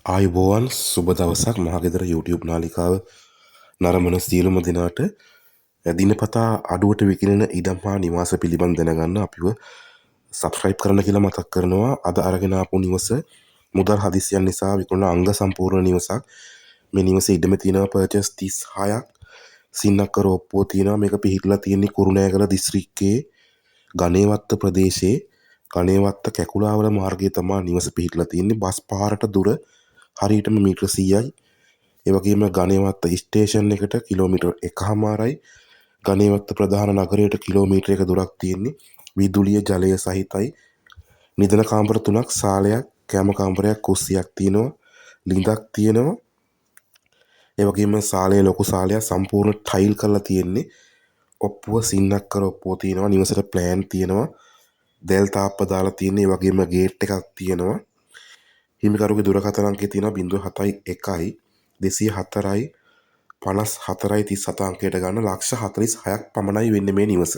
ආයුබෝවන් සුබ දවසක් මහගෙදර YouTube නාලිකාව නරඹන සියලුම දෙනාට දිනපතා අඩුවට විකිණෙන ඉඩම් හා නිවාස පිළිබඳ දැනගන්න අපිව සබස්ක්‍රයිබ් කරන්න කියලා මතක් කරනවා. අද අරගෙන ආපු නිවස මුදල් හදිසියන් නිසා විකුණන අංග සම්පූර්ණ නිවසක්. මේ නිවසේ ඉඩම තියෙනවා පර්චස් 36ක්. සින්නක්කර ඔප්පුව තියෙනවා. මේක පිහිටලා තියෙන්නේ කුරුණෑගල දිස්ත්‍රික්කයේ ගණේවත්ත ප්‍රදේශයේ ගණේවත්ත කැකුලාවල මාර්ගයේ තමයි නිවස පිහිටලා තියෙන්නේ. බස් පාරට දුර හරියටම මීටර 100යි. ඒ වගේම ගණේවත්ත ස්ටේෂන් එකට කිලෝමීටර් 1කමාරයි. ගණේවත්ත ප්‍රධාන නගරයට කිලෝමීටර 1 දුරක් තියෙන්නේ. විදුලිය ජලය සහිතයි. නිදන කාමර 3ක්, සාලයක්, කෑම කාමරයක්, කුස්සියක් තියෙනවා. ළිඳක් තියෙනවා. ඒ වගේම සාලය ලොකු සාලයක් සම්පූර්ණ ටයිල් කරලා තියෙන්නේ. ඔප්පුව සින්නක්කර ඔප්පුව තියෙනවා. නිවසට ප්ලෑන් තියෙනවා. දැල් තාප්ප දාලා තියෙන්නේ. ඒ වගේම ගේට් එකක් තියෙනවා. හිමිකරුගේ දුරකථන අංකය තියෙනවා 071යි 204යි 54යි 37 අංකයට ගන්න. ලක්ෂ 46ක් පමණයි වෙන්නේ මේ නිවස.